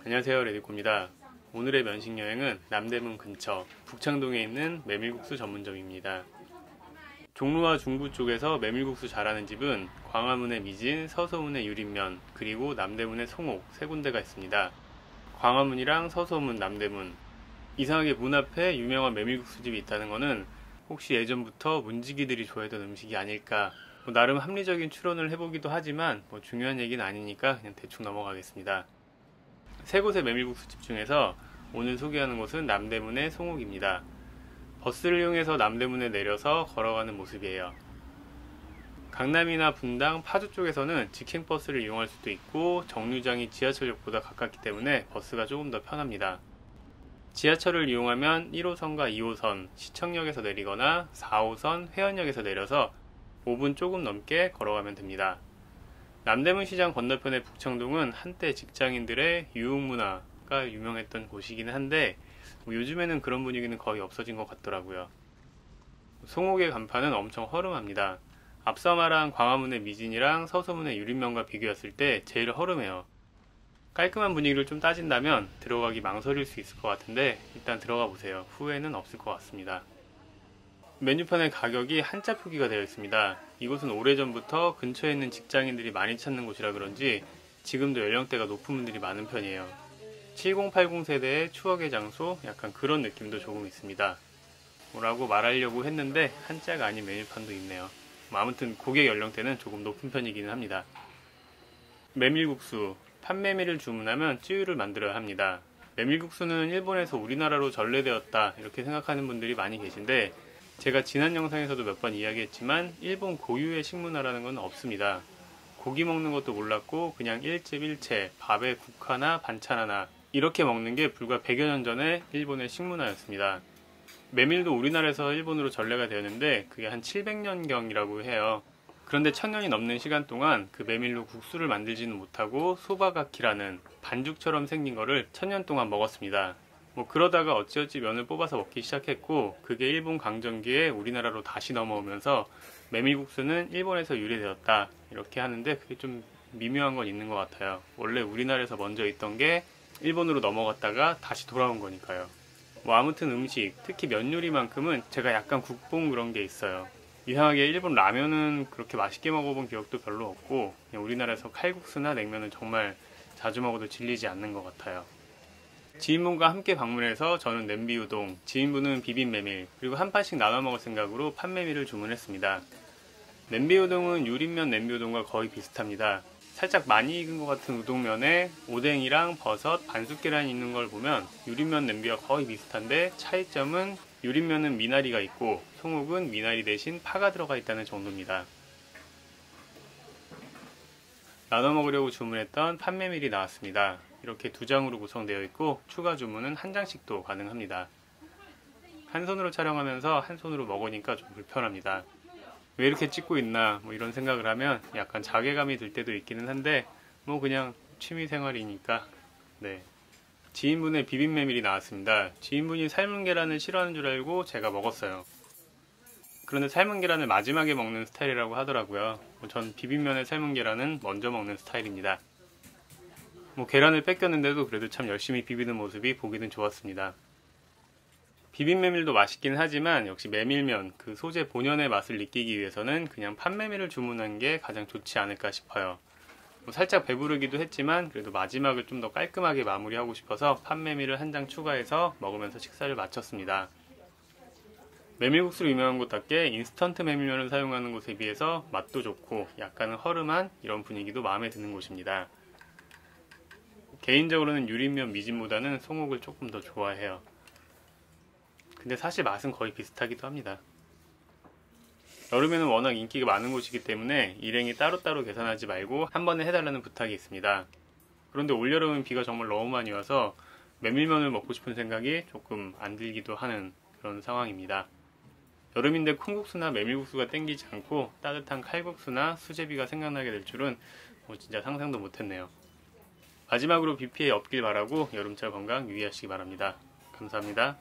안녕하세요, 레디코입니다. 오늘의 면식 여행은 남대문 근처 북창동에 있는 메밀국수 전문점입니다. 종로와 중구 쪽에서 메밀국수 잘하는 집은 광화문의 미진, 서소문의 유린면, 그리고 남대문의 송옥 세 군데가 있습니다. 광화문이랑 서소문, 남대문, 이상하게 문 앞에 유명한 메밀국수집이 있다는 거는 혹시 예전부터 문지기들이 좋아했던 음식이 아닐까. 나름 합리적인 추론을 해보기도 하지만 중요한 얘기는 아니니까 그냥 대충 넘어가겠습니다. 세 곳의 메밀국수집 중에서 오늘 소개하는 곳은 남대문의 송옥입니다. 버스를 이용해서 남대문에 내려서 걸어가는 모습이에요. 강남이나 분당, 파주 쪽에서는 직행버스를 이용할 수도 있고 정류장이 지하철역보다 가깝기 때문에 버스가 조금 더 편합니다. 지하철을 이용하면 1호선과 2호선 시청역에서 내리거나 4호선 회원역에서 내려서 5분 조금 넘게 걸어가면 됩니다. 남대문 시장 건너편의 북창동은 한때 직장인들의 유흥문화가 유명했던 곳이긴 한데 요즘에는 그런 분위기는 거의 없어진 것 같더라고요. 송옥의 간판은 엄청 허름합니다. 앞서 말한 광화문의 미진이랑 서소문의 유린면과 비교했을 때 제일 허름해요. 깔끔한 분위기를 좀 따진다면 들어가기 망설일 수 있을 것 같은데 일단 들어가 보세요. 후회는 없을 것 같습니다. 메뉴판의 가격이 한자 표기가 되어 있습니다. 이곳은 오래전부터 근처에 있는 직장인들이 많이 찾는 곳이라 그런지 지금도 연령대가 높은 분들이 많은 편이에요. 7080 세대의 추억의 장소, 약간 그런 느낌도 조금 있습니다. 뭐라고 말하려고 했는데 한자가 아닌 메뉴판도 있네요. 아무튼 고객 연령대는 조금 높은 편이기는 합니다. 메밀국수, 판메밀을 주문하면 쯔유를 만들어야 합니다. 메밀국수는 일본에서 우리나라로 전래되었다 이렇게 생각하는 분들이 많이 계신데 제가 지난 영상에서도 몇 번 이야기했지만 일본 고유의 식문화라는 건 없습니다. 고기 먹는 것도 몰랐고 그냥 1집 1채, 밥에 국 하나, 반찬 하나 이렇게 먹는 게 불과 100여 년 전에 일본의 식문화였습니다. 메밀도 우리나라에서 일본으로 전래가 되었는데 그게 한 700년경이라고 해요. 그런데 1000년이 넘는 시간 동안 그 메밀로 국수를 만들지는 못하고 소바가키라는 반죽처럼 생긴 거를 1000년 동안 먹었습니다. 그러다가 어찌어찌 면을 뽑아서 먹기 시작했고 그게 일본 강점기에 우리나라로 다시 넘어오면서 메밀국수는 일본에서 유래되었다 이렇게 하는데 그게 좀 미묘한 건 있는 것 같아요. 원래 우리나라에서 먼저 있던 게 일본으로 넘어갔다가 다시 돌아온 거니까요. 아무튼 음식, 특히 면 요리만큼은 제가 약간 국뽕 그런 게 있어요. 이상하게 일본 라면은 그렇게 맛있게 먹어본 기억도 별로 없고 그냥 우리나라에서 칼국수나 냉면은 정말 자주 먹어도 질리지 않는 것 같아요. 지인분과 함께 방문해서 저는 냄비우동, 지인분은 비빔메밀, 그리고 한 판씩 나눠 먹을 생각으로 판메밀을 주문했습니다. 냄비우동은 유린면 냄비우동과 거의 비슷합니다. 살짝 많이 익은 것 같은 우동면에 오뎅이랑 버섯, 반숙계란이 있는 걸 보면 유린면 냄비와 거의 비슷한데 차이점은 유린면은 미나리가 있고 송옥은 미나리 대신 파가 들어가 있다는 정도입니다. 나눠 먹으려고 주문했던 판메밀이 나왔습니다. 이렇게 2장으로 구성되어 있고 추가 주문은 1장씩도 가능합니다. 한 손으로 촬영하면서 한 손으로 먹으니까 좀 불편합니다. 왜 이렇게 찍고 있나 이런 생각을 하면 약간 자괴감이 들 때도 있기는 한데 그냥 취미생활이니까. 네. 지인분의 비빔메밀이 나왔습니다. 지인분이 삶은 계란을 싫어하는 줄 알고 제가 먹었어요. 그런데 삶은 계란을 마지막에 먹는 스타일이라고 하더라고요. 전 비빔면에 삶은 계란은 먼저 먹는 스타일입니다. 계란을 뺏겼는데도 그래도 참 열심히 비비는 모습이 보기는 좋았습니다. 비빔메밀도 맛있긴 하지만 역시 메밀면, 그 소재 본연의 맛을 느끼기 위해서는 그냥 판메밀을 주문한 게 가장 좋지 않을까 싶어요. 살짝 배부르기도 했지만 그래도 마지막을 좀 더 깔끔하게 마무리하고 싶어서 판메밀을 1장 추가해서 먹으면서 식사를 마쳤습니다. 메밀국수로 유명한 곳답게 인스턴트 메밀면을 사용하는 곳에 비해서 맛도 좋고 약간은 허름한 이런 분위기도 마음에 드는 곳입니다. 개인적으로는 유린면 미진보다는 송옥을 조금 더 좋아해요. 근데 사실 맛은 거의 비슷하기도 합니다. 여름에는 워낙 인기가 많은 곳이기 때문에 일행이 따로따로 계산하지 말고 한 번에 해달라는 부탁이 있습니다. 그런데 올여름은 비가 정말 너무 많이 와서 메밀면을 먹고 싶은 생각이 조금 안 들기도 하는 그런 상황입니다. 여름인데 콩국수나 메밀국수가 땡기지 않고 따뜻한 칼국수나 수제비가 생각나게 될 줄은 진짜 상상도 못했네요. 마지막으로 비 피해 없길 바라고 여름철 건강 유의하시기 바랍니다. 감사합니다.